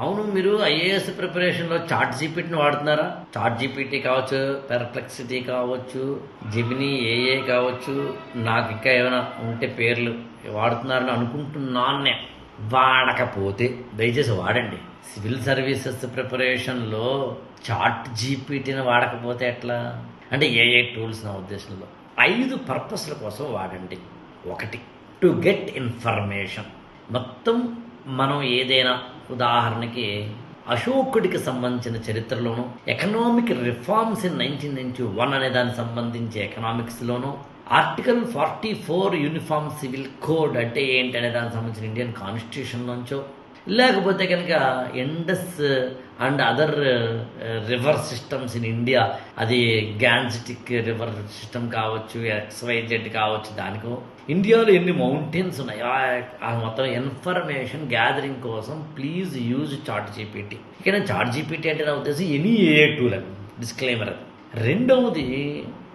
అవును, మీరు ఐఏఎస్ ప్రిపరేషన్లో చాట్ జీపీటీని వాడుతున్నారా? చాట్ జీపీటీ కావచ్చు, పెర్ప్లెక్సిటీ కావచ్చు, జెమినీ ఏఏ కావచ్చు, నాకు ఇంకా ఏమైనా ఉంటే పేర్లు వాడుతున్నారని అనుకుంటున్నాను నేను. వాడకపోతే దయచేసి వాడండి. సివిల్ సర్వీసెస్ ప్రిపరేషన్లో చాట్ జీపీటీని వాడకపోతే ఎట్లా? అంటే ఏఏ టూల్స్ నా ఉద్దేశంలో 5 పర్పస్ల కోసం వాడండి. ఒకటి, టు గెట్ ఇన్ఫర్మేషన్. మొత్తం మనం ఏదైనా ఉదాహరణకి అశోకుడికి సంబంధించిన చరిత్రలోను, ఎకనామిక్ రిఫార్మ్స్ ఇన్ 1991 అనే దానికి సంబంధించి ఎకనామిక్స్లోను, ఆర్టికల్ 44 యూనిఫామ్ సివిల్ కోడ్ అంటే ఏంటి అనే దానికి సంబంధించిన ఇండియన్ కాన్స్టిట్యూషన్లోంచో, లేకపోతే కనుక Indus and other river systems in India, అది గ్యాన్జిటిక్ రివర్ సిస్టమ్ కావచ్చు, XYZ కావచ్చు, దానికో ఇండియాలో ఎన్ని మౌంటైన్స్ ఉన్నాయి ఆ మొత్తం ఇన్ఫర్మేషన్ గ్యాదరింగ్ కోసం ప్లీజ్ యూజ్ చాట్ జీపీటీ. ఇక్కడ చాట్ జీపీటీ అంటే నా ఉద్దేశం ఎనీ ఏ టూల్ అని డిస్క్లైమర్. రెండవది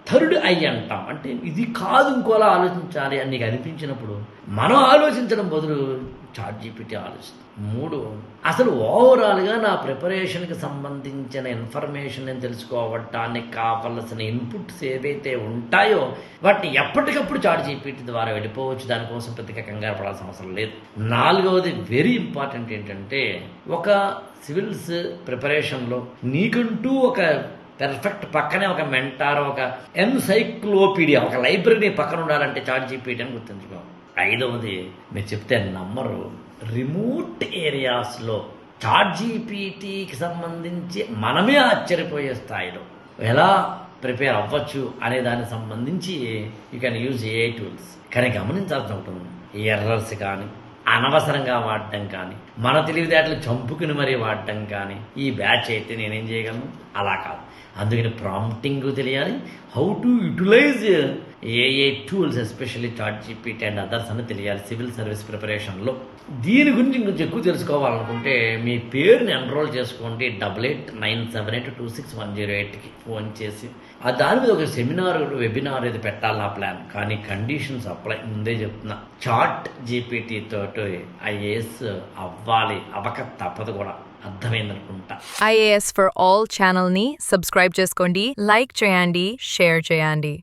థర్డ్ ఐ అంటాం, అంటే ఇది కాదు ఇంకోలా ఆలోచించాలి అని నీకు అనిపించినప్పుడు మనం ఆలోచించడం బదులు చాట్ జీపీటీ ఆలోచిస్తాం. 3, అసలు ఓవరాల్గా నా ప్రిపరేషన్కి సంబంధించిన ఇన్ఫర్మేషన్ నేను తెలుసుకోవటానికి కావలసిన ఇన్పుట్స్ ఏవైతే ఉంటాయో వాటిని ఎప్పటికప్పుడు చాట్ జీపీటీ ద్వారా వెళ్ళిపోవచ్చు. దానికోసం పెద్దగా కంగారు పడాల్సిన అవసరం లేదు. 4వది వెరీ ఇంపార్టెంట్ ఏంటంటే, ఒక సివిల్స్ ప్రిపరేషన్లో నీకంటూ ఒక పెర్ఫెక్ట్ పక్కనే ఒక మెంటార్, ఒక ఎన్సైక్లోపీడియా, ఒక లైబ్రరీ పక్కన ఉండాలంటే చాట్ జీపీటీ అని గుర్తుంచుకో. 5వది మీరు చెప్తే నమ్మరు, రిమోట్ ఏరియాస్లో చాట్ జీపీటీకి సంబంధించి మనమే ఆశ్చర్యపోయే స్థాయిలో ఎలా ప్రిపేర్ అవ్వచ్చు అనే దానికి సంబంధించి you can use AI tools. కానీ గమనించాల్సిన ఉంటుంది, ఎర్రర్స్ కానీ అనవసరంగా వాడటం కానీ, మన తెలివితేటలు చంపుకుని మరీ వాడటం కానీ ఈ బ్యాచ్ అయితే నేనేం చేయగలను? అలా కాదు. అందుకని ప్రాంప్టింగ్ తెలియాలి, హౌ టు యూటిలైజ్ ఏఏ tools especially chat GPT and others అని తెలియాలి సివిల్ సర్వీస్ ప్రిపరేషన్లో. దీని గురించి ఇంకొంచెం ఎక్కువ తెలుసుకోవాలనుకుంటే మీ పేరుని ఎన్రోల్ చేసుకోండి 8897826108కి ఫోన్ చేసి. దాని మీద ఒక సెమినార్ వెబినార్ ఇది పెట్టాలి నా ప్లాన్. కానీ కండిషన్స్ అప్లై, ముందే చెప్తున్నా. చాట్ జీపీటీ తోటి ఐఏఎస్ అవ్వాలి, అవక తప్పదు కూడా. అర్థమైందనుకుంటా. IAS for All ఛానల్ని సబ్స్క్రైబ్ చేసుకోండి, లైక్ చేయండి, షేర్ చేయండి.